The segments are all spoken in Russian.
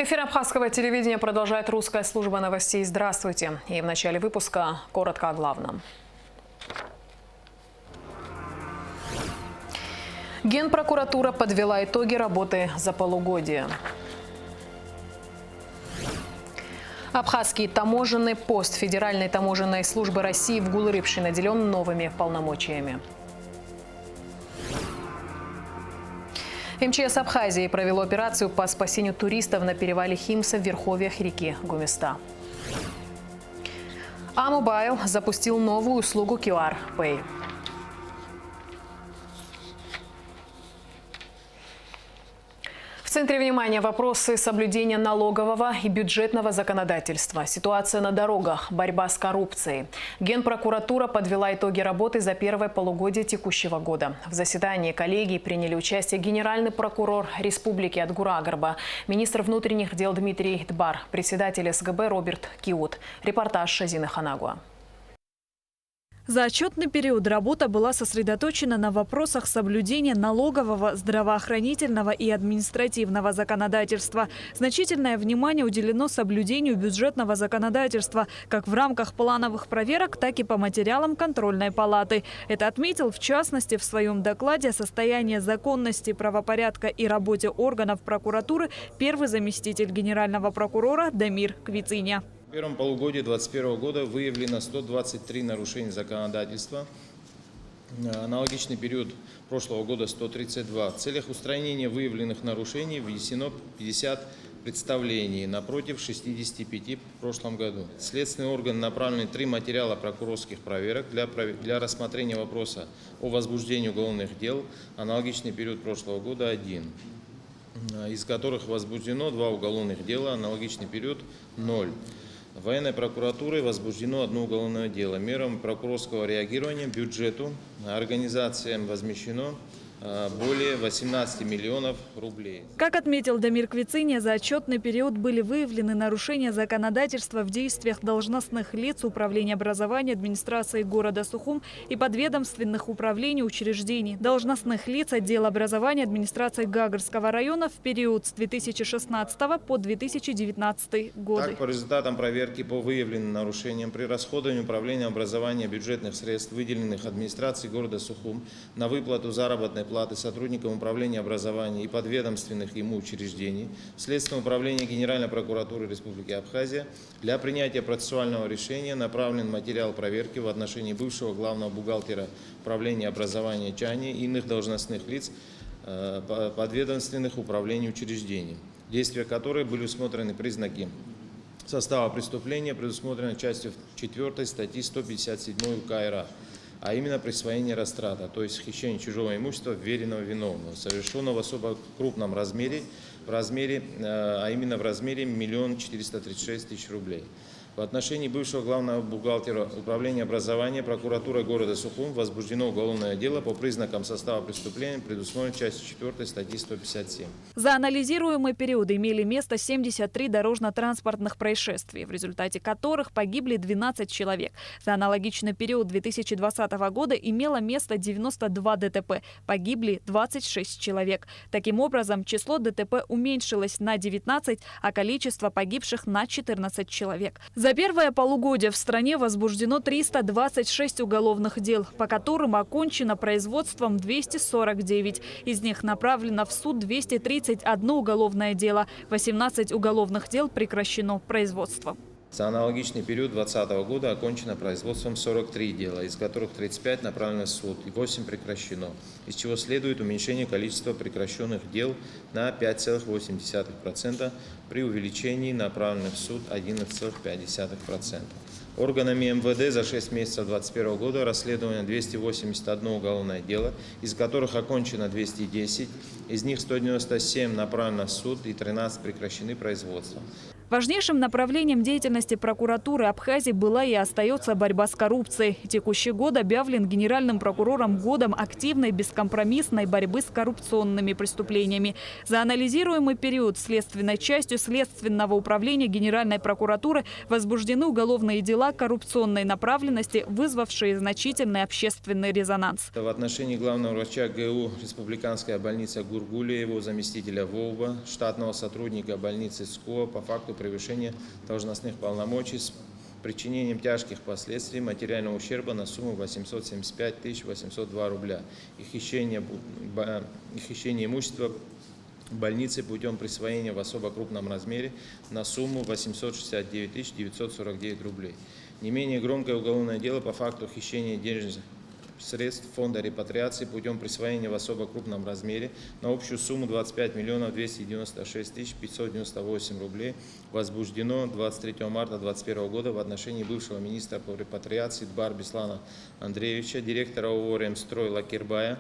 Эфир абхазского телевидения продолжает русская служба новостей. Здравствуйте. И в начале выпуска коротко о главном. Генпрокуратура подвела итоги работы за полугодие. Абхазский таможенный пост Федеральной таможенной службы России в Гулырыпше наделен новыми полномочиями. МЧС Абхазии провело операцию по спасению туристов на перевале Химса в верховьях реки Гумиста. А-Мобайл запустил новую услугу QR Pay. В центре внимания вопросы соблюдения налогового и бюджетного законодательства, ситуация на дорогах, борьба с коррупцией. Генпрокуратура подвела итоги работы за первое полугодие текущего года. В заседании коллегии приняли участие генеральный прокурор Республики Адгура Агарба, министр внутренних дел Дмитрий Дбар, председатель СГБ Роберт Киут. Репортаж Шазины Ханагуа. За отчетный период работа была сосредоточена на вопросах соблюдения налогового, здравоохранительного и административного законодательства. Значительное внимание уделено соблюдению бюджетного законодательства как в рамках плановых проверок, так и по материалам контрольной палаты. Это отметил, в частности, в своем докладе о состоянии законности, правопорядка и работе органов прокуратуры первый заместитель генерального прокурора Дамир Квициня. В первом полугодии 2021 года выявлено 123 нарушения законодательства. Аналогичный период прошлого года 132. В целях устранения выявленных нарушений внесено 50 представлений напротив 65 в прошлом году. Следственный орган направлены 3 материала прокурорских проверок для рассмотрения вопроса о возбуждении уголовных дел. Аналогичный период прошлого года 1, из которых возбуждено 2 уголовных дела, аналогичный период 0. Военной прокуратурой возбуждено 1 уголовное дело. Мерам прокурорского реагирования бюджету организациям возмещено более 18 миллионов рублей. Как отметил Дамир Квициня, за отчетный период были выявлены нарушения законодательства в действиях должностных лиц Управления образования администрации города Сухум и подведомственных управлений учреждений, должностных лиц отдела образования администрации Гагарского района в период с 2016 по 2019 годы. Так, по результатам проверки по выявленным нарушениям при расходовании Управления образования бюджетных средств, выделенных администрацией города Сухум на выплату заработной платы сотрудникам Управления образования и подведомственных ему учреждений, в Следственном управлении Генеральной прокуратуры Республики Абхазия для принятия процессуального решения направлен материал проверки в отношении бывшего главного бухгалтера Управления образования Чани и иных должностных лиц подведомственных управлений учреждений, действия которых были усмотрены признаки состава преступления, предусмотренной частью 4 статьи 157 УК РА. А именно присвоение растрата, то есть хищение чужого имущества вверенного виновного, совершенного в особо крупном размере, а именно в размере 1 436 000 рублей. В отношении бывшего главного бухгалтера Управления образования прокуратуры города Сухум возбуждено уголовное дело по признакам состава преступления, предусмотренной частью 4 статьи 157. За анализируемый период имели место 73 дорожно-транспортных происшествий, в результате которых погибли 12 человек. За аналогичный период 2020 года имело место 92 ДТП, погибли 26 человек. Таким образом, число ДТП уменьшилось на 19, а количество погибших на 14 человек. За первое полугодие в стране возбуждено 326 уголовных дел, по которым окончено производством 249. Из них направлено в суд 231 уголовное дело, 18 уголовных дел прекращено производством. За аналогичный период 2020 года окончено производством 43 дела, из которых 35 направлено в суд и 8 прекращено, из чего следует уменьшение количества прекращенных дел на 5,8% при увеличении направленных в суд 11,5%. Органами МВД за 6 месяцев 2021 года расследовано 281 уголовное дело, из которых окончено 210, из них 197 направлено в суд и 13 прекращены производством. Важнейшим направлением деятельности прокуратуры Абхазии была и остается борьба с коррупцией. Текущий год объявлен генеральным прокурором годом активной бескомпромиссной борьбы с коррупционными преступлениями. За анализируемый период следственной частью Следственного управления Генеральной прокуратуры возбуждены уголовные дела коррупционной направленности, вызвавшие значительный общественный резонанс. В отношении главного врача ГУ Республиканская больница Гургулия, его заместителя Вовба, штатного сотрудника больницы СКО по факту превышения должностных полномочий с причинением тяжких последствий материального ущерба на сумму 875 802 рубля и хищение имущества больницы путем присвоения в особо крупном размере на сумму 869 949 рублей. Не менее громкое уголовное дело по факту хищения денежных средств фонда репатриации путем присвоения в особо крупном размере на общую сумму 25 296 598 рублей возбуждено 23 марта 2021 года в отношении бывшего министра по репатриации Дбар Беслана Андреевича, директора ООО «Ремстрой» Лакирбая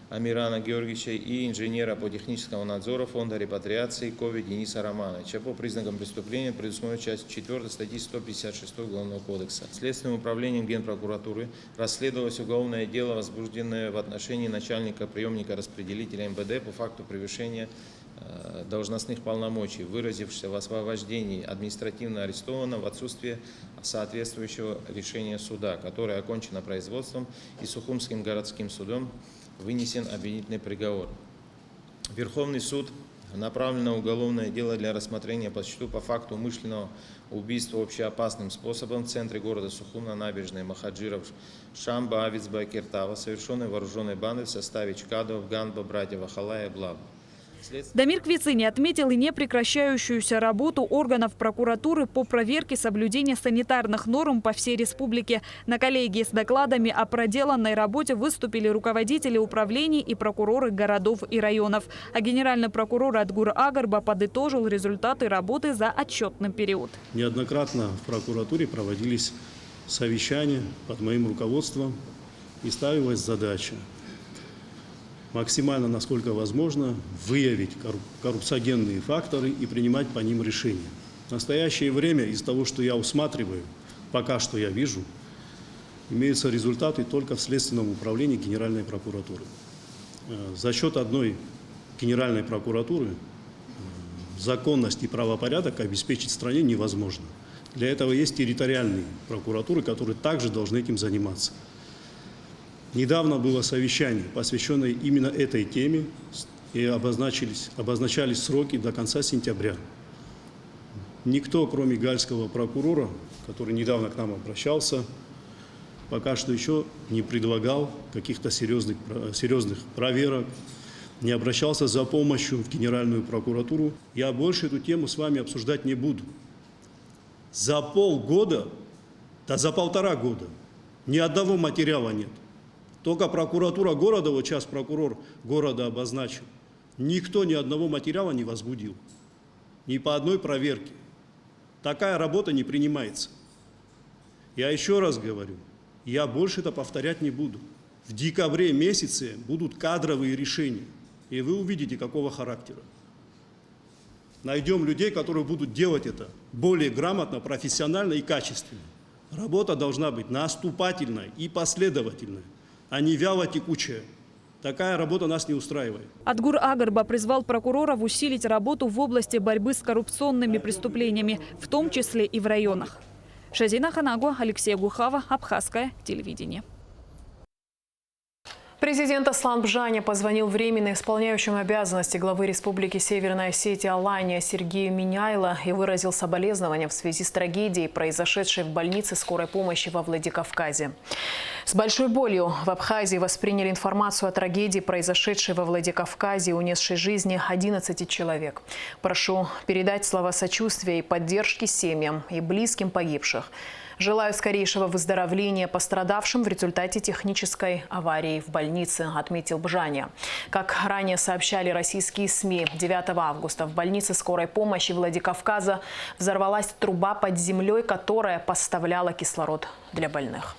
Амирана Георгиевича и инженера по техническому надзору фонда репатриации Кови Дениса Романовича по признакам преступления, предусмотренной частью 4 статьи 156 Уголовного кодекса. Следственным управлением Генпрокуратуры расследовалось уголовное дело, возбужденное в отношении начальника приемника распределителя МВД по факту превышения должностных полномочий, выразившегося в освобождении административно арестованного в отсутствие соответствующего решения суда, которое окончено производством и Сухумским городским судом вынесен обвинительный приговор. Верховный суд направлено на уголовное дело для рассмотрения по счету по факту умышленного убийства общеопасным способом в центре города Сухум на набережной Махаджиров, Шамба, Авицба, Киртава, совершенной вооруженной бандой в составе Чкадов, Ганба, братьев Ахалая, Блаба. Дамир Квицини отметил и непрекращающуюся работу органов прокуратуры по проверке соблюдения санитарных норм по всей республике. На коллегии с докладами о проделанной работе выступили руководители управлений и прокуроры городов и районов. А генеральный прокурор Адгур Агарба подытожил результаты работы за отчетный период. Неоднократно в прокуратуре проводились совещания под моим руководством и ставилась задача максимально, насколько возможно, выявить коррупциогенные факторы и принимать по ним решения. В настоящее время из того, что я усматриваю, пока что я вижу, имеются результаты только в Следственном управлении Генеральной прокуратуры. За счет одной Генеральной прокуратуры законность и правопорядок обеспечить в стране невозможно. Для этого есть территориальные прокуратуры, которые также должны этим заниматься. Недавно было совещание, посвященное именно этой теме, и обозначались сроки до конца сентября. Никто, кроме гальского прокурора, который недавно к нам обращался, пока что еще не предлагал каких-то серьезных проверок, не обращался за помощью в Генеральную прокуратуру. Я больше эту тему с вами обсуждать не буду. За полгода, да за 1,5 года ни одного материала нет. Только прокуратура города, вот сейчас прокурор города обозначил, никто ни одного материала не возбудил. Ни по одной проверке. Такая работа не принимается. Я еще раз говорю, я больше это повторять не буду. В декабре месяце будут кадровые решения. И вы увидите, какого характера. Найдем людей, которые будут делать это более грамотно, профессионально и качественно. Работа должна быть наступательной и последовательной, а не вяло-текучая. Такая работа нас не устраивает. Адгур Агарба призвал прокуроров усилить работу в области борьбы с коррупционными преступлениями, в том числе и в районах. Шазина Ханагу, Алексей Гухава, Абхазское телевидение. Президент Аслан Бжаня позвонил временно исполняющему обязанности главы Республики Северная Осетия Алания Сергею Миняйло и выразил соболезнования в связи с трагедией, произошедшей в больнице скорой помощи во Владикавказе. С большой болью в Абхазии восприняли информацию о трагедии, произошедшей во Владикавказе, унесшей жизни 11 человек. Прошу передать слова сочувствия и поддержки семьям и близким погибших. Желаю скорейшего выздоровления пострадавшим в результате технической аварии в больнице, отметил Бжаня. Как ранее сообщали российские СМИ, 9 августа в больнице скорой помощи Владикавказа взорвалась труба под землей, которая поставляла кислород для больных.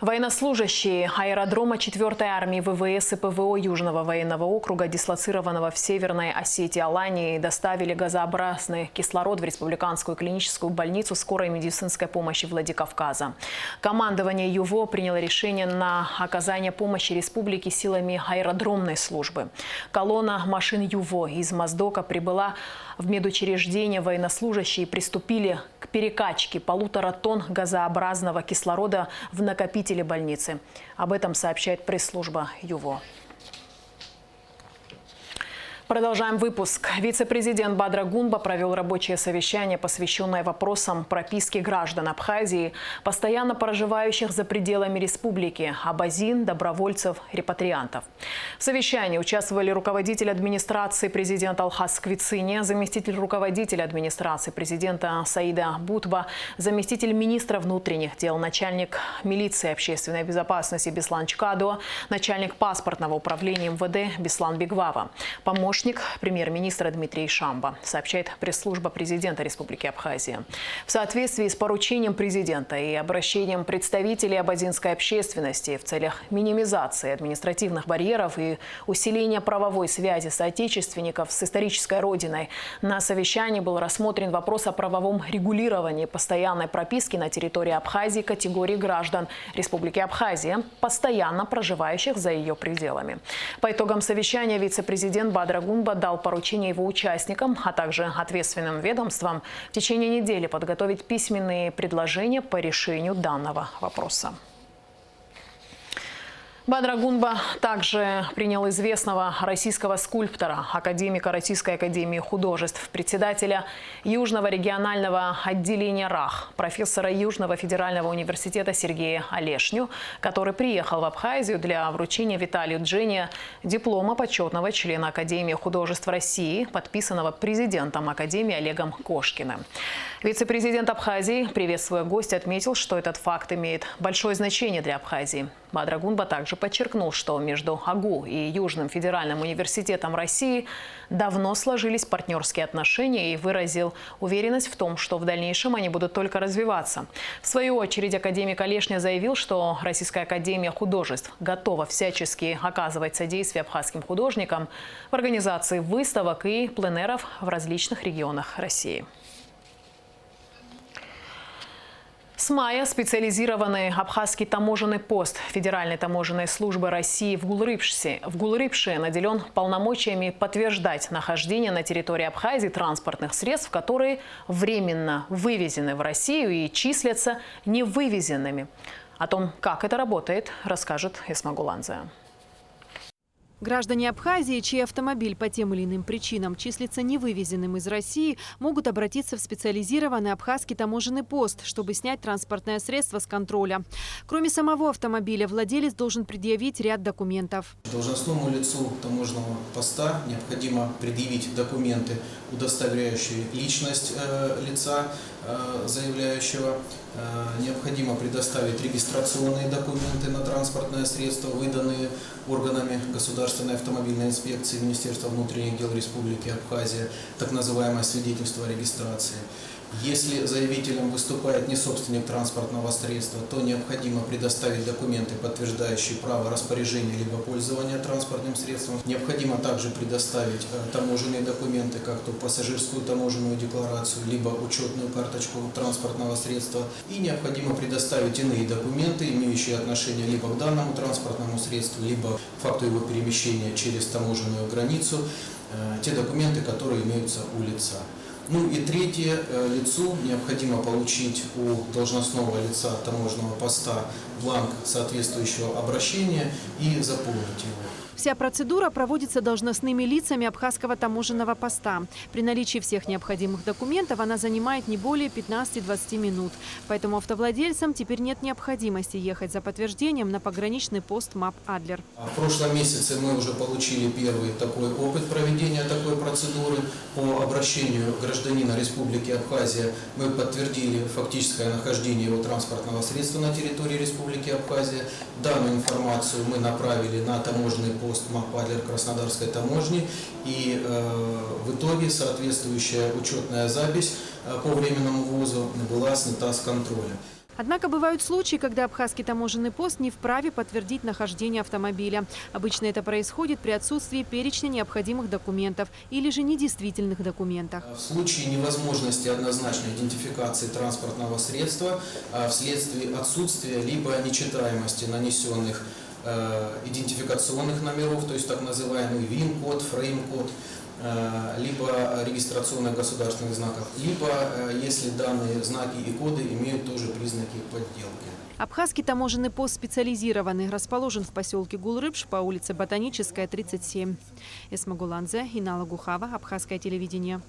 Военнослужащие аэродрома 4-й армии ВВС и ПВО Южного военного округа, дислоцированного в Северной Осетии Алании, доставили газообразный кислород в Республиканскую клиническую больницу скорой медицинской помощи Владикавказа. Командование ЮВО приняло решение на оказание помощи республике силами аэродромной службы. Колонна машин ЮВО из Моздока прибыла в медучреждение. Военнослужащие приступили к перекачке 1,5 тонн газообразного кислорода в накопители больницы. Об этом сообщает пресс-служба ЮВО. Продолжаем выпуск. Вице-президент Бадра Гунба провел рабочее совещание, посвященное вопросам прописки граждан Абхазии, постоянно проживающих за пределами республики, абазин, добровольцев, репатриантов. В совещании участвовали руководитель администрации президента Алхас Сквицини, заместитель руководителя администрации президента Саида Бутба, заместитель министра внутренних дел, начальник милиции и общественной безопасности Беслан Чкадо, начальник паспортного управления МВД Беслан Бигвава, помощник премьер-министра Дмитрий Шамба, сообщает пресс-служба президента Республики Абхазия. В соответствии с поручением президента и обращением представителей абазинской общественности в целях минимизации административных барьеров и усиления правовой связи соотечественников с исторической родиной, на совещании был рассмотрен вопрос о правовом регулировании постоянной прописки на территории Абхазии категории граждан Республики Абхазия, постоянно проживающих за ее пределами. По итогам совещания вице-президент Бадра Гунба дал поручение его участникам, а также ответственным ведомствам в течение недели подготовить письменные предложения по решению данного вопроса. Бадра Гунба также принял известного российского скульптора, академика Российской академии художеств, председателя Южного регионального отделения РАХ, профессора Южного федерального университета Сергея Олешню, который приехал в Абхазию для вручения Виталию Джения диплома почетного члена Академии художеств России, подписанного президентом Академии Олегом Кошкиным. Вице-президент Абхазии, приветствуя гостя, отметил, что этот факт имеет большое значение для Абхазии. Бадра Гунба также подчеркнул, что между АГУ и Южным федеральным университетом России давно сложились партнерские отношения и выразил уверенность в том, что в дальнейшем они будут только развиваться. В свою очередь академик Олешня заявил, что Российская академия художеств готова всячески оказывать содействие абхазским художникам в организации выставок и пленэров в различных регионах России. С мая специализированный абхазский таможенный пост Федеральной таможенной службы России в Гулрипше наделен полномочиями подтверждать нахождение на территории Абхазии транспортных средств, которые временно вывезены в Россию и числятся невывезенными. О том, как это работает, расскажет Эсма Гуланзе. Граждане Абхазии, чей автомобиль по тем или иным причинам числится невывезенным из России, могут обратиться в специализированный абхазский таможенный пост, чтобы снять транспортное средство с контроля. Кроме самого автомобиля, владелец должен предъявить ряд документов. Должностному лицу таможенного поста необходимо предъявить документы, удостоверяющие личность лица заявляющего. Необходимо предоставить регистрационные документы на транспортное средство, выданные органами Государственной автомобильной инспекции Министерства внутренних дел Республики Абхазия, так называемое свидетельство о регистрации. Если заявителем выступает не собственник транспортного средства, то необходимо предоставить документы, подтверждающие право распоряжения либо пользования транспортным средством. Необходимо также предоставить таможенные документы, как то пассажирскую таможенную декларацию, либо учетную карточку транспортного средства. И необходимо предоставить иные документы, имеющие отношение либо к данному транспортному средству, либо к факту его перемещения через таможенную границу, те документы, которые имеются у лица. Ну и третье, лицу необходимо получить у должностного лица таможенного поста бланк соответствующего обращения и заполнить его. Вся процедура проводится должностными лицами абхазского таможенного поста. При наличии всех необходимых документов она занимает не более 15-20 минут. Поэтому автовладельцам теперь нет необходимости ехать за подтверждением на пограничный пост МАП Адлер. В прошлом месяце мы уже получили первый такой опыт проведения такой процедуры. По обращению гражданина Республики Абхазия мы подтвердили фактическое нахождение его транспортного средства на территории Республики Абхазия. Данную информацию мы направили на таможенный пост МАП Адлер Краснодарской таможни, и в итоге соответствующая учетная запись по временному ввозу была снята с контроля. Однако бывают случаи, когда абхазский таможенный пост не вправе подтвердить нахождение автомобиля. Обычно это происходит при отсутствии перечня необходимых документов или же недействительных документов. В случае невозможности однозначной идентификации транспортного средства вследствие отсутствия либо нечитаемости нанесенных идентификационных номеров, то есть так называемый ВИН-код, фрейм-код, либо регистрационных государственных знаков, либо если данные знаки и коды имеют тоже признаки подделки. Абхазский таможенный пост специализированный, расположен в поселке Гулрыбш по улице Ботаническая, 37. Эсма Гуланзе, Инала Гухава, Абхазское телевидение.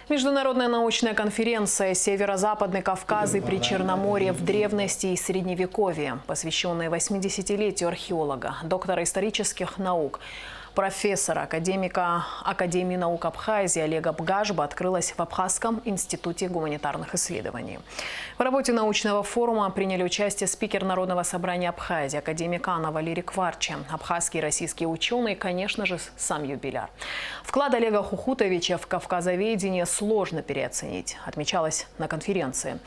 Международная научная конференция «Северо-Западный Кавказ и Причерноморье в древности и Средневековье», посвященная 80-летию археолога, доктора исторических наук, профессора, академика Академии наук Абхазии Олега Бгажба, открылась в Абхазском институте гуманитарных исследований. В работе научного форума приняли участие спикер Народного собрания Абхазии, академик Анна Валерий Кварчи, абхазские и российские ученые и, конечно же, сам юбиляр. Вклад Олега Хухутовича в кавказоведение сложно переоценить, отмечалось на конференции.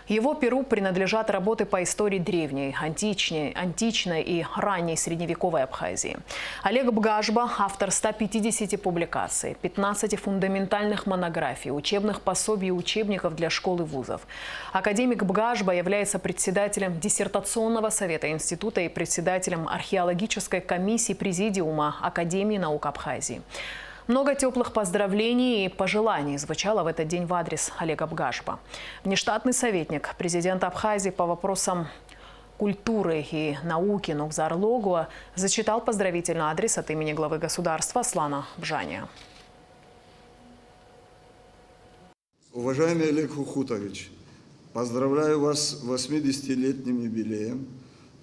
Его перу принадлежат работы по истории древней, античной и ранней средневековой Абхазии. Олег Бгажба – автор 150 публикаций, 15 фундаментальных монографий, учебных пособий и учебников для школ и вузов. Академик Бгажба является председателем диссертационного совета института и председателем археологической комиссии Президиума Академии наук Абхазии. Много теплых поздравлений и пожеланий звучало в этот день в адрес Олега Бгажба. Внештатный советник президента Абхазии по вопросам культуры и науки Нукзар Логуа зачитал поздравительный адрес от имени главы государства Аслана Бжания. Уважаемый Олег Хухутович, поздравляю вас с 80-летним юбилеем.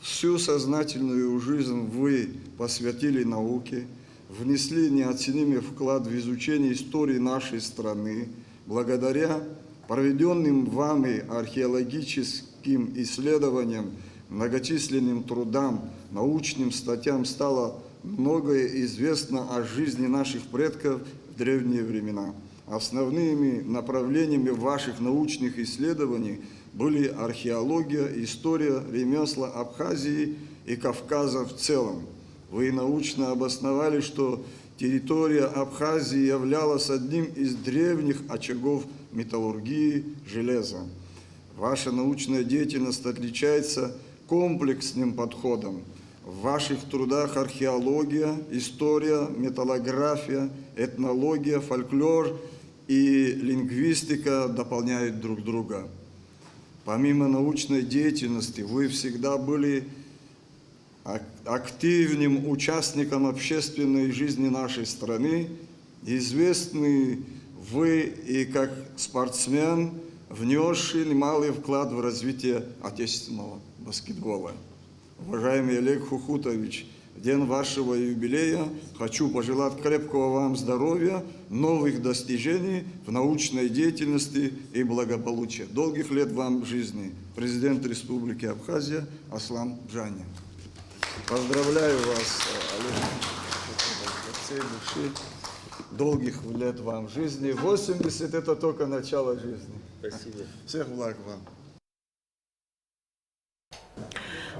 Всю сознательную жизнь вы посвятили науке, внесли неоценимый вклад в изучение истории нашей страны. Благодаря проведенным вами археологическим исследованиям, многочисленным трудам, научным статьям стало многое известно о жизни наших предков в древние времена. Основными направлениями ваших научных исследований были археология, история, ремесла Абхазии и Кавказа в целом. Вы научно обосновали, что территория Абхазии являлась одним из древних очагов металлургии железа. Ваша научная деятельность отличается комплексным подходом. В ваших трудах археология, история, металлография, этнология, фольклор и лингвистика дополняют друг друга. Помимо научной деятельности, вы всегда были активным участником общественной жизни нашей страны. Известны вы и как спортсмен, внесший немалый вклад в развитие отечественного баскетбола. Уважаемый Олег Хухутович, в день вашего юбилея хочу пожелать крепкого вам здоровья, новых достижений в научной деятельности и благополучия. Долгих лет вам в жизни. Президент Республики Абхазия Аслан Бжания. Поздравляю вас, Олег, от всей души. Долгих лет вам в жизни. 80 – это только начало жизни. Спасибо. Всех благ вам.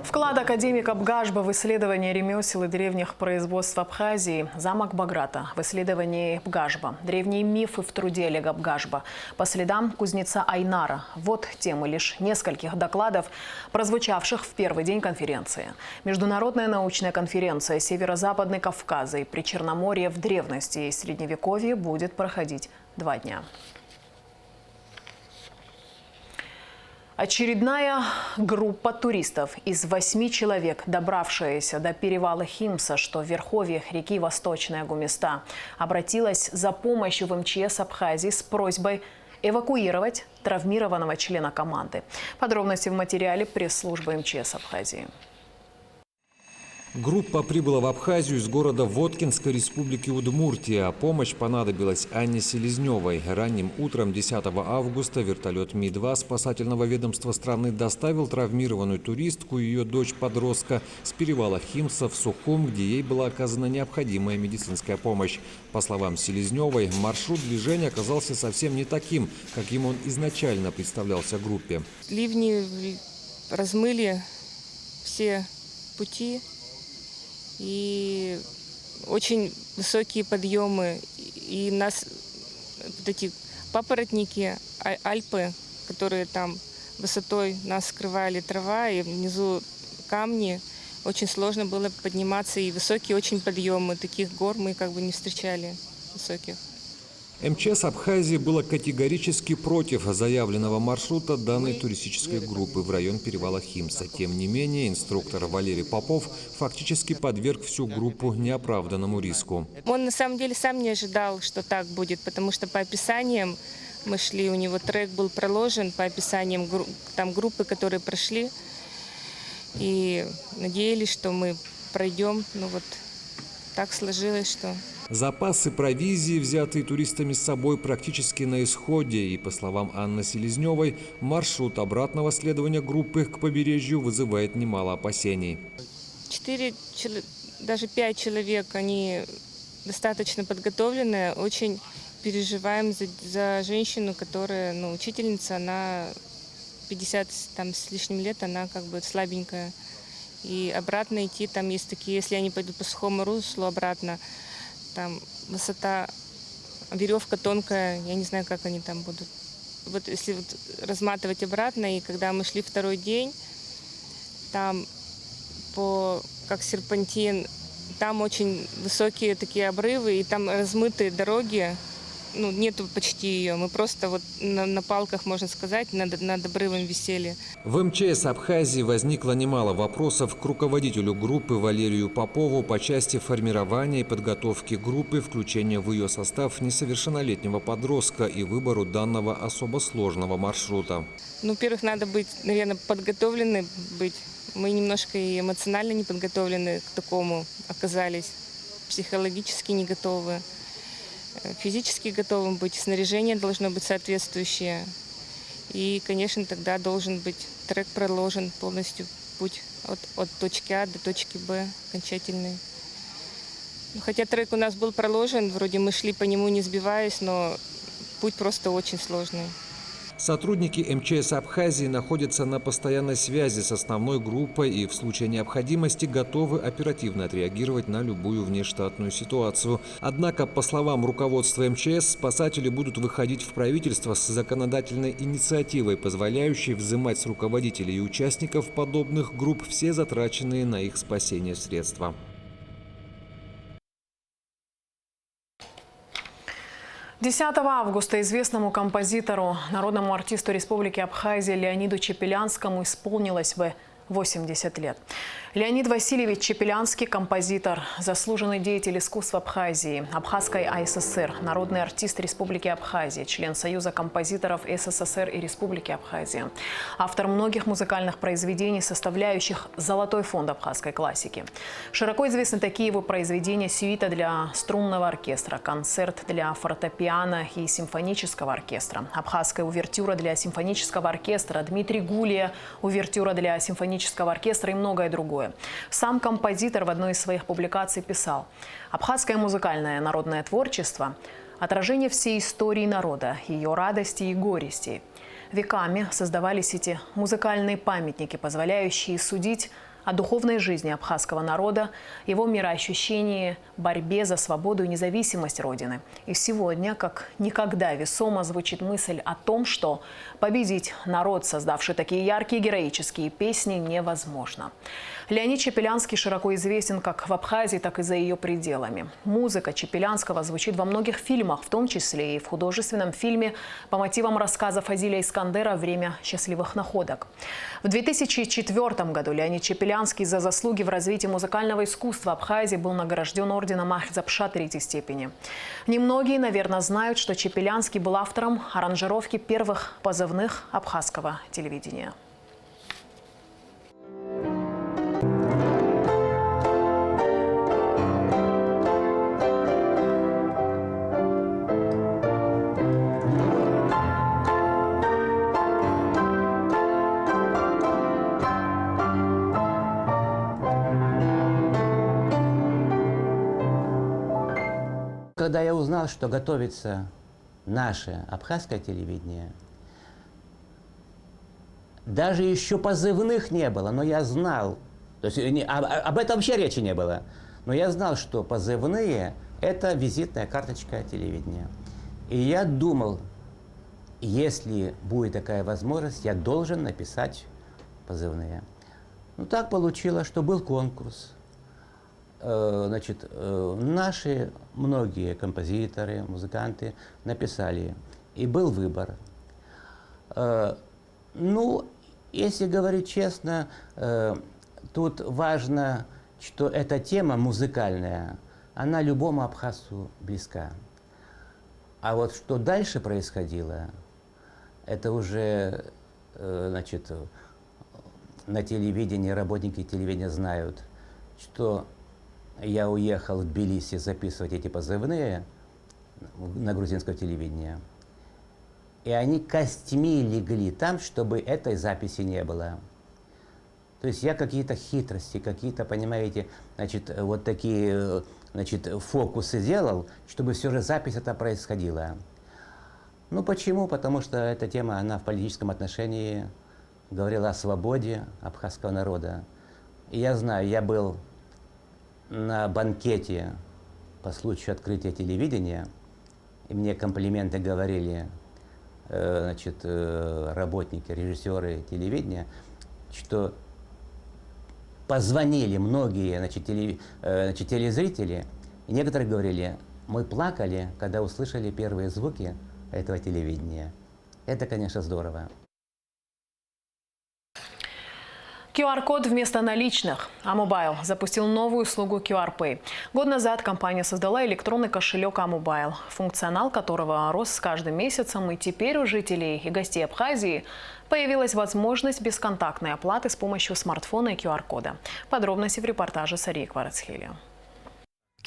Вклад академика Бгажба в исследование ремесел и древних производств Абхазии, замок Баграта в исследовании Бгажба, древние мифы в труде Олега Бгажба, по следам кузнеца Айнара. Вот темы лишь нескольких докладов, прозвучавших в первый день конференции. Международная научная конференция «Северо-Западный Кавказ и Причерноморье в древности и Средневековье» будет проходить 2 дня. Очередная группа туристов из 8 человек, добравшаяся до перевала Химса, что в верховьях реки Восточная Гумиста, обратилась за помощью в МЧС Абхазии с просьбой эвакуировать травмированного члена команды. Подробности в материале пресс-службы МЧС Абхазии. Группа прибыла в Абхазию из города Воткинской республики Удмуртия. Помощь понадобилась Анне Селезневой. Ранним утром 10 августа вертолет Ми-2 спасательного ведомства страны доставил травмированную туристку и ее дочь-подростка с перевала Химса в Сухум, где ей была оказана необходимая медицинская помощь. По словам Селезневой, маршрут движения оказался совсем не таким, каким он изначально представлялся группе. Ливни размыли все пути. И очень высокие подъемы, и нас вот эти папоротники, Альпы, которые там высотой нас скрывали трава, и внизу камни, очень сложно было подниматься, и высокие очень подъемы, таких гор мы как бы не встречали высоких. МЧС Абхазии было категорически против заявленного маршрута данной туристической группы в район перевала Химса. Тем не менее, инструктор Валерий Попов фактически подверг всю группу неоправданному риску. Он на самом деле сам не ожидал, что так будет, потому что по описаниям мы шли, у него трек был проложен по описаниям там группы, которые прошли, и надеялись, что мы пройдем, но вот так сложилось, что... Запасы провизии, взятые туристами с собой, практически на исходе. И, по словам Анны Селезневой, маршрут обратного следования группы к побережью вызывает немало опасений. 4, даже 5 человек, они достаточно подготовленные. Очень переживаем за женщину, которая, учительница, она 50 там, с лишним лет, она как бы слабенькая. И обратно идти, там есть такие, если они пойдут по сухому руслу обратно, там высота, веревка тонкая, я не знаю, как они там будут. Вот если вот разматывать обратно, и когда мы шли второй день, там как серпантин, там очень высокие такие обрывы, и там размытые дороги, нету почти ее. Мы просто вот на палках, можно сказать, над обрывом висели. В МЧС Абхазии возникло немало вопросов к руководителю группы Валерию Попову по части формирования и подготовки группы, включения в ее состав несовершеннолетнего подростка и выбору данного особо сложного маршрута. Во-первых, надо быть, наверное, подготовлены быть. Мы немножко и эмоционально не подготовлены к такому оказались, психологически не готовы. Физически готовым быть, снаряжение должно быть соответствующее. И, конечно, тогда должен быть трек проложен полностью, путь от точки А до точки Б окончательный. Хотя трек у нас был проложен, вроде мы шли по нему не сбиваясь, но путь просто очень сложный. Сотрудники МЧС Абхазии находятся на постоянной связи с основной группой и в случае необходимости готовы оперативно отреагировать на любую внештатную ситуацию. Однако, по словам руководства МЧС, спасатели будут выходить в правительство с законодательной инициативой, позволяющей взимать с руководителей и участников подобных групп все затраченные на их спасение средства. 10 августа известному композитору, народному артисту Республики Абхазия Леониду Чепелянскому исполнилось бы 80 лет. Леонид Васильевич Чепелянский – композитор, заслуженный деятель искусства Абхазии, Абхазской АССР, народный артист Республики Абхазия, член Союза композиторов СССР и Республики Абхазия, автор многих музыкальных произведений, составляющих золотой фонд абхазской классики. Широко известны такие его произведения: «Сюита для струнного оркестра», «Концерт для фортепиано и симфонического оркестра», «Абхазская увертюра для симфонического оркестра», «Дмитрий Гулия», «Увертюра для симфонического оркестра» и многое другое. Сам композитор в одной из своих публикаций писал: «Абхазское музыкальное народное творчество – отражение всей истории народа, ее радости и горести. Веками создавались эти музыкальные памятники, позволяющие судить о духовной жизни абхазского народа, его мироощущении, борьбе за свободу и независимость Родины. И сегодня, как никогда, весомо звучит мысль о том, что победить народ, создавший такие яркие героические песни, невозможно». Леонид Чепелянский широко известен как в Абхазии, так и за ее пределами. Музыка Чепелянского звучит во многих фильмах, в том числе и в художественном фильме по мотивам рассказа Фазиля Искандера «Время счастливых находок». В 2004 году Леонид Чепелянский за заслуги в развитии музыкального искусства Абхазии был награжден орденом Ахтзапша III степени. Немногие, наверное, знают, что Чепелянский был автором аранжировки первых позывных абхазского телевидения. Когда я узнал, что готовится наше абхазское телевидение, даже еще позывных не было, но я знал, то есть об этом вообще речи не было, но я знал, что позывные – это визитная карточка телевидения. И я думал, если будет такая возможность, я должен написать позывные. Ну, так получилось, что был конкурс. Значит, наши многие композиторы, музыканты написали, и был выбор. Ну, если говорить честно, тут важно, что эта тема музыкальная, она любому абхазцу близка. А вот что дальше происходило, это уже, значит, на телевидении, работники телевидения знают, что я уехал в Тбилиси записывать эти позывные на грузинское телевидение. И они костьми легли там, чтобы этой записи не было. То есть я какие-то хитрости, какие-то, понимаете, значит, вот такие, значит, фокусы делал, чтобы все же запись эта происходила. Ну почему? Потому что эта тема, она в политическом отношении говорила о свободе абхазского народа. И я знаю, я был на банкете по случаю открытия телевидения, и мне комплименты говорили, значит, работники, режиссеры телевидения, что позвонили многие, значит, телезрители, и некоторые говорили, мы плакали, когда услышали первые звуки этого телевидения. Это, конечно, здорово. QR-код вместо наличных. Амобайл запустил новую услугу QR Pay. Год назад компания создала электронный кошелек Амобайл, функционал которого рос с каждым месяцем, и теперь у жителей и гостей Абхазии появилась возможность бесконтактной оплаты с помощью смартфона и QR-кода. Подробности в репортаже Сарии Кварацхели.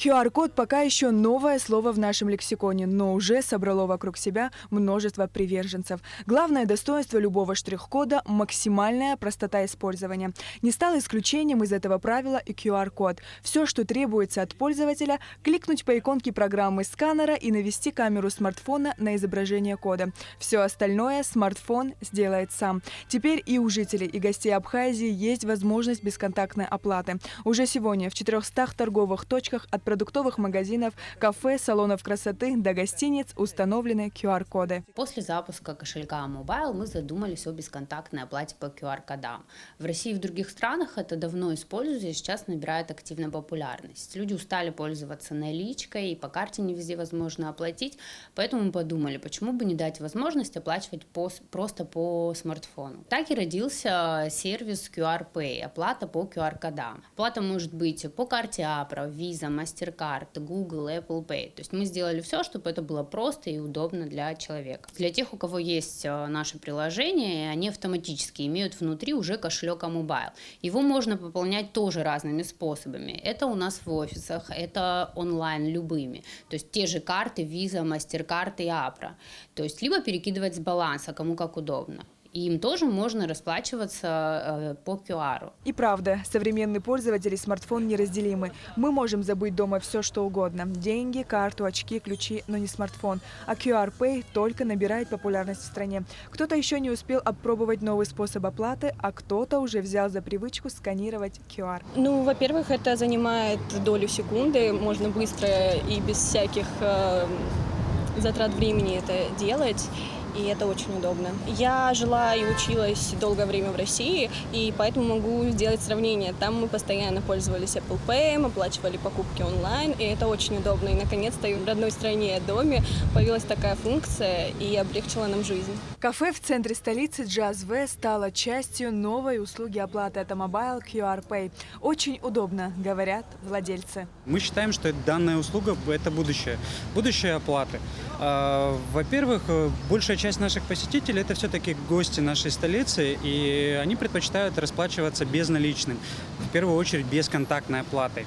QR-код пока еще новое слово в нашем лексиконе, но уже собрало вокруг себя множество приверженцев. Главное достоинство любого штрих-кода – максимальная простота использования. Не стало исключением из этого правила и QR-код. Все, что требуется от пользователя – кликнуть по иконке программы сканера и навести камеру смартфона на изображение кода. Все остальное смартфон сделает сам. Теперь и у жителей и гостей Абхазии есть возможность бесконтактной оплаты. Уже сегодня в 400 торговых точках от продуктовых магазинов, кафе, салонов красоты до гостиниц установлены QR-коды. После запуска кошелька Amobile мы задумались о бесконтактной оплате по QR-кодам. В России и в других странах это давно используется и сейчас набирает активную популярность. Люди устали пользоваться наличкой, и по карте не везде возможно оплатить, поэтому мы подумали, почему бы не дать возможность оплачивать просто по смартфону. Так и родился сервис QR Pay, оплата по QR-кодам. Оплата может быть по карте Apra, Visa, MasterCard, Google, Apple Pay. То есть мы сделали все, чтобы это было просто и удобно для человека. Для тех, у кого есть наше приложение, они автоматически имеют внутри уже кошелек Amobile. Его можно пополнять тоже разными способами. Это у нас в офисах, это онлайн любыми. То есть те же карты Visa, MasterCard и Apra. То есть либо перекидывать с баланса, кому как удобно. И им тоже можно расплачиваться по QR. И правда, современные пользователи смартфон неразделимы. Мы можем забыть дома все, что угодно. Деньги, карту, очки, ключи, но не смартфон. А QR Pay только набирает популярность в стране. Кто-то еще не успел опробовать новый способ оплаты, а кто-то уже взял за привычку сканировать QR. Ну, во-первых, это занимает долю секунды. Можно быстро и без всяких затрат времени это делать. И это очень удобно. Я жила и училась долгое время в России, и поэтому могу сделать сравнение. Там мы постоянно пользовались Apple Pay, оплачивали покупки онлайн, и это очень удобно. И наконец-то в родной стране, доме появилась такая функция и облегчила нам жизнь. Кафе в центре столицы Jazz V стало частью новой услуги оплаты от Amobile QR Pay. Очень удобно, говорят владельцы. Мы считаем, что данная услуга – это будущее. Будущее оплаты. Во-первых, большая часть наших посетителей – это все-таки гости нашей столицы, и они предпочитают расплачиваться безналичным, в первую очередь бесконтактной оплатой.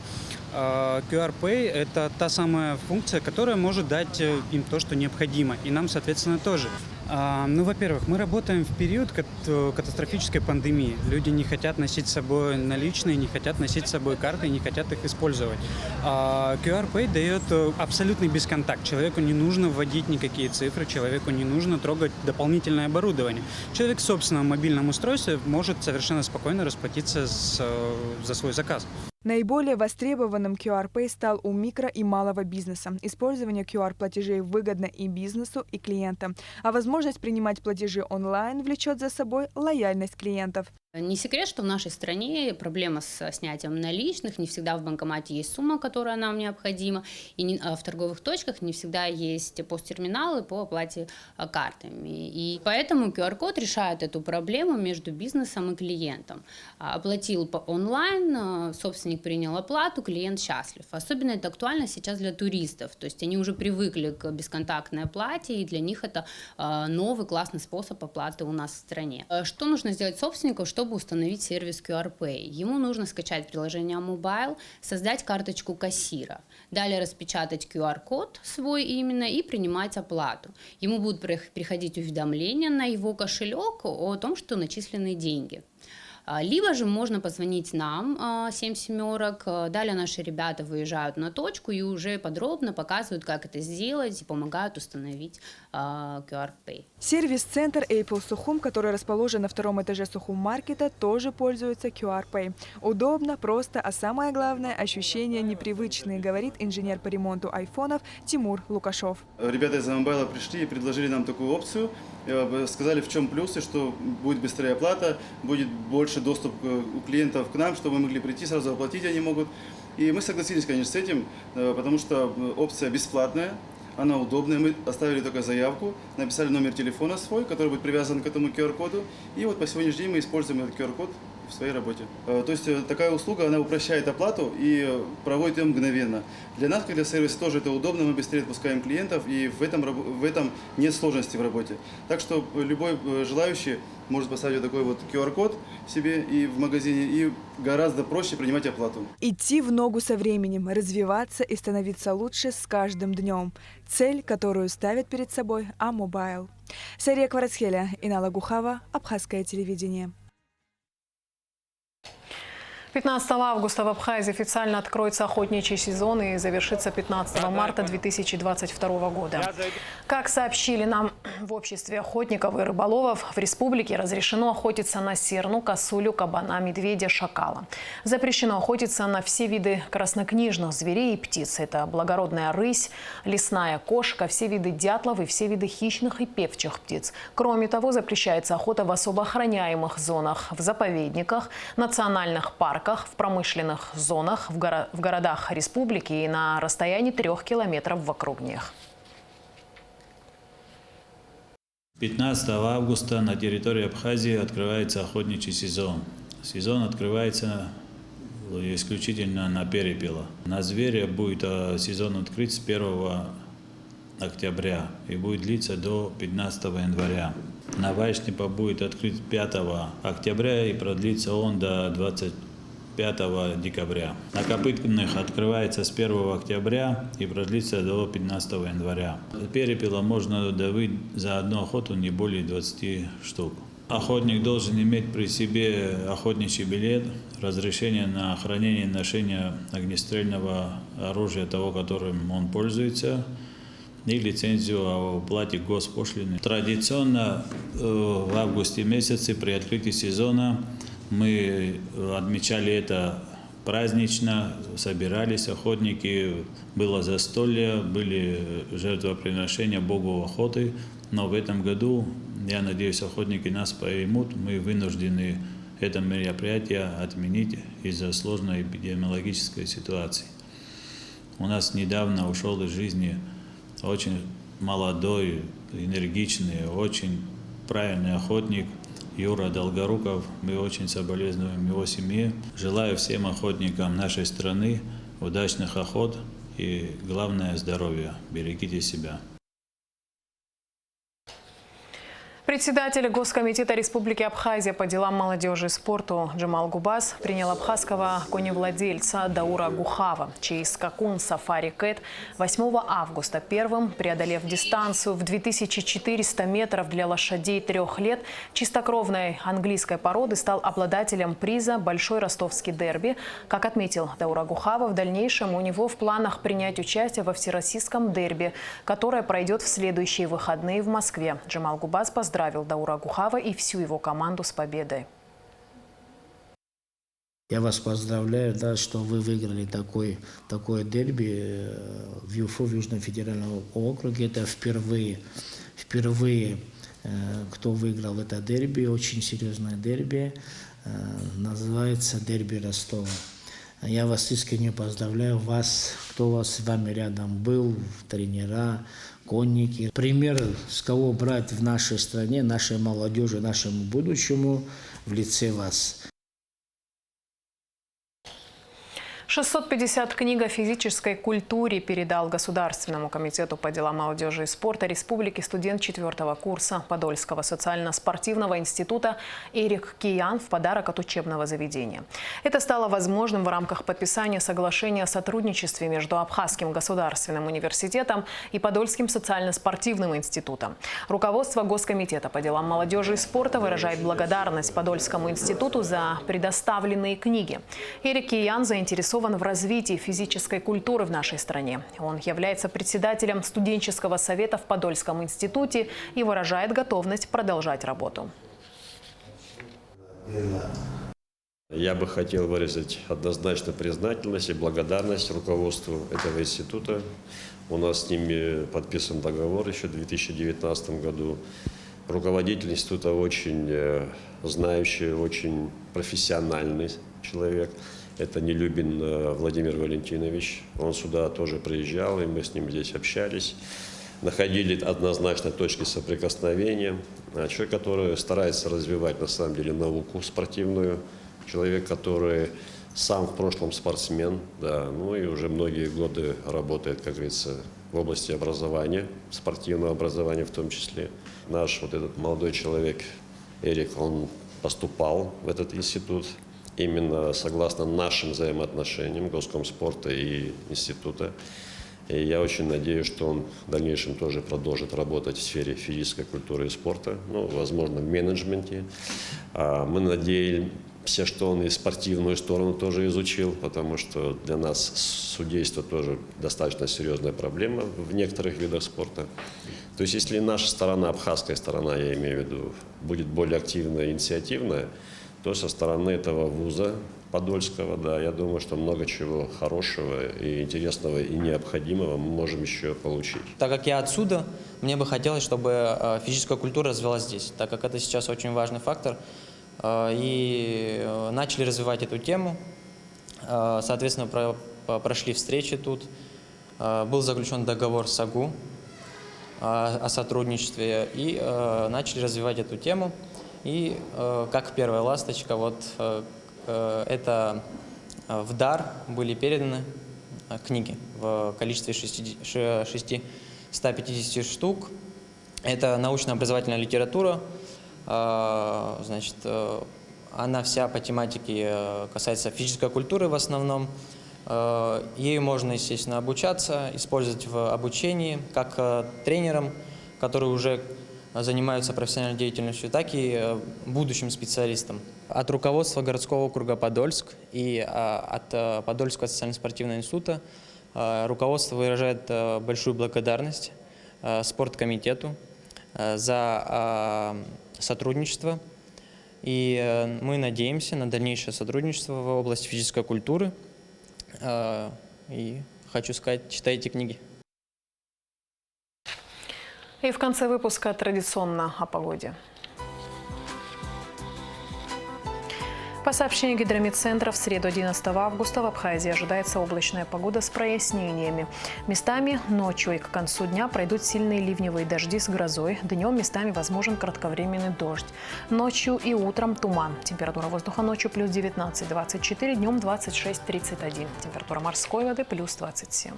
QR Pay – это та самая функция, которая может дать им то, что необходимо, и нам, соответственно, тоже. Ну, во-первых, мы работаем в период катастрофической пандемии. Люди не хотят носить с собой наличные, не хотят носить с собой карты, не хотят их использовать. QR Pay дает абсолютный бесконтакт. Человеку не нужно вводить никакие цифры, человеку не нужно трогать дополнительное оборудование. Человек в собственном мобильном устройстве может совершенно спокойно расплатиться за свой заказ. Наиболее востребованным QR Pay стал у микро и малого бизнеса. Использование QR-платежей выгодно и бизнесу, и клиентам. А возможность принимать платежи онлайн влечет за собой лояльность клиентов. Не секрет, что в нашей стране проблема с снятием наличных. Не всегда в банкомате есть сумма, которая нам необходима. И в торговых точках не всегда есть посттерминалы по оплате картами. И поэтому QR-код решает эту проблему между бизнесом и клиентом. Оплатил онлайн, собственник принял оплату, клиент счастлив. Особенно это актуально сейчас для туристов. То есть они уже привыкли к бесконтактной оплате, и для них это новый классный способ оплаты у нас в стране. Что нужно сделать собственнику, чтобы установить сервис QR Pay? Ему нужно скачать приложение Mobile, создать карточку кассира, далее распечатать QR-код свой именно и принимать оплату. Ему будут приходить уведомления на его кошелек о том, что начислены деньги. Либо же можно позвонить нам, 7 семерок, далее наши ребята выезжают на точку и уже подробно показывают, как это сделать и помогают установить QR Pay. Сервис-центр Apple Сухум, который расположен на втором этаже Сухум-маркета, тоже пользуется QR Pay. Удобно, просто, а самое главное – ощущения непривычные, говорит инженер по ремонту айфонов Тимур Лукашов. Ребята из Mobile пришли и предложили нам такую опцию. Сказали, в чем плюсы, что будет быстрая оплата, будет больше доступ у клиентов к нам, чтобы мы могли прийти, сразу оплатить они могут. И мы согласились, конечно, с этим, потому что опция бесплатная, она удобная. Мы оставили только заявку, написали номер телефона свой, который будет привязан к этому QR-коду. И вот по сегодняшний день мы используем этот QR-код в своей работе. То есть такая услуга, она упрощает оплату и проводит ее мгновенно. Для нас, как для сервиса, тоже это удобно, мы быстрее отпускаем клиентов, и в этом нет сложности в работе. Так что любой желающий может поставить такой вот QR-код себе и в магазине, и гораздо проще принимать оплату. Идти в ногу со временем, развиваться и становиться лучше с каждым днем. Цель, которую ставит перед собой Амобайл. Сария Кварацхеля, Инала Гухава, Абхазское телевидение. 15 августа в Абхазии официально откроется охотничий сезон и завершится 15 марта 2022 года. Как сообщили нам в обществе охотников и рыболовов, в республике разрешено охотиться на серну, косулю, кабана, медведя, шакала. Запрещено охотиться на все виды краснокнижных зверей и птиц. Это благородная рысь, лесная кошка, все виды дятлов и все виды хищных и певчих птиц. Кроме того, запрещается охота в особо охраняемых зонах, в заповедниках, национальных парках, в промышленных зонах, в городах республики и на расстоянии 3 километров вокруг них. 15 августа на территории Абхазии открывается охотничий сезон. Сезон открывается исключительно на перепела. На зверя будет сезон открыт с 1 октября и будет длиться до 15 января. На вайшнепа будет открыт 5 октября и продлится он до 25 декабря. На копытных открывается с 1 октября и продлится до 15 января. Перепела можно добыть за одну охоту не более 20 штук. Охотник должен иметь при себе охотничий билет, разрешение на хранение и ношение огнестрельного оружия того, которым он пользуется, и лицензию о уплате госпошлины. Традиционно в августе месяце при открытии сезона мы отмечали это празднично, собирались охотники, было застолье, были жертвоприношения Богу охоты, но в этом году, я надеюсь, охотники нас поймут, мы вынуждены это мероприятие отменить из-за сложной эпидемиологической ситуации. У нас недавно ушел из жизни очень молодой, энергичный, очень правильный охотник Юра Долгоруков. Мы очень соболезнуем его семье. Желаю всем охотникам нашей страны удачных охот и, главное, здоровья. Берегите себя. Председатель Госкомитета Республики Абхазия по делам молодежи и спорту Джамал Губаз принял абхазского коневладельца Даура Гухава, чей скакун Сафари Кэт 8 августа первым, преодолев дистанцию в 2400 метров для лошадей 3 лет, чистокровной английской породы стал обладателем приза «Большой ростовский дерби». Как отметил Даура Гухава, в дальнейшем у него в планах принять участие во всероссийском дерби, которое пройдет в следующие выходные в Москве. Джамал Губаз поздравил Даура Гухава и всю его команду с победой. Я вас поздравляю, да, что вы выиграли такое дерби в ЮФО, в Южном федеральном округе. Это впервые, кто выиграл это дерби, очень серьезное дерби, называется дерби Ростова. Я вас искренне поздравляю, кто с вами рядом был, тренера, конники. Пример, с кого брать в нашей стране, нашей молодежи, нашему будущему в лице вас. 650 книг о физической культуре передал Государственному комитету по делам молодежи и спорта Республики студент 4-го курса Подольского социально-спортивного института Эрик Киян в подарок от учебного заведения. Это стало возможным в рамках подписания соглашения о сотрудничестве между Абхазским государственным университетом и Подольским социально-спортивным институтом. Руководство Госкомитета по делам молодежи и спорта выражает благодарность Подольскому институту за предоставленные книги. Эрик Киян заинтересован в развитии физической культуры в нашей стране. Он является председателем студенческого совета в Подольском институте и выражает готовность продолжать работу. Я бы хотел выразить однозначно признательность и благодарность руководству этого института. У нас с ними подписан договор еще в 2019 году. Руководитель института очень знающий, очень профессиональный человек. Это Нелюбин Владимир Валентинович. Он сюда тоже приезжал, и мы с ним здесь общались. Находили однозначно точки соприкосновения. Человек, который старается развивать на самом деле науку спортивную. Человек, который сам в прошлом спортсмен, да, ну и уже многие годы работает, как говорится, в области образования, спортивного образования в том числе. Наш вот этот молодой человек Эрик, он поступал в этот институт. Именно согласно нашим взаимоотношениям Госкомспорта и института. И я очень надеюсь, что он в дальнейшем тоже продолжит работать в сфере физической культуры и спорта, ну, возможно, в менеджменте. Мы надеемся, что он и спортивную сторону тоже изучил, потому что для нас судейство тоже достаточно серьезная проблема в некоторых видах спорта. То есть, если наша сторона, абхазская сторона, я имею в виду, будет более активная и инициативная, то со стороны этого вуза Подольского, да, я думаю, что много чего хорошего и интересного и необходимого мы можем еще получить. Так как я отсюда, мне бы хотелось, чтобы физическая культура развивалась здесь, так как это сейчас очень важный фактор. И начали развивать эту тему. Соответственно, прошли встречи тут. Был заключен договор с АГУ о сотрудничестве и начали развивать эту тему. И как первая ласточка, вот это в дар были переданы книги в количестве 650 штук. Это научно-образовательная литература. Значит, она вся по тематике касается физической культуры в основном. Ею можно, естественно, обучаться, использовать в обучении как тренерам, которые уже занимаются профессиональной деятельностью, так и будущим специалистам. От руководства городского округа Подольск и от Подольского социально-спортивного института руководство выражает большую благодарность спорткомитету за сотрудничество. И мы надеемся на дальнейшее сотрудничество в области физической культуры. И хочу сказать, читайте книги. И в конце выпуска традиционно о погоде. По сообщению Гидромедцентра, в среду 11 августа в Абхазии ожидается облачная погода с прояснениями. Местами ночью и к концу дня пройдут сильные ливневые дожди с грозой. Днем местами возможен кратковременный дождь. Ночью и утром туман. Температура воздуха ночью плюс 19-24, днем 26-31. Температура морской воды плюс 27.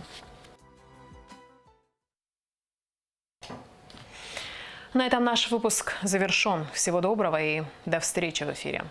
На этом наш выпуск завершен. Всего доброго и до встречи в эфире.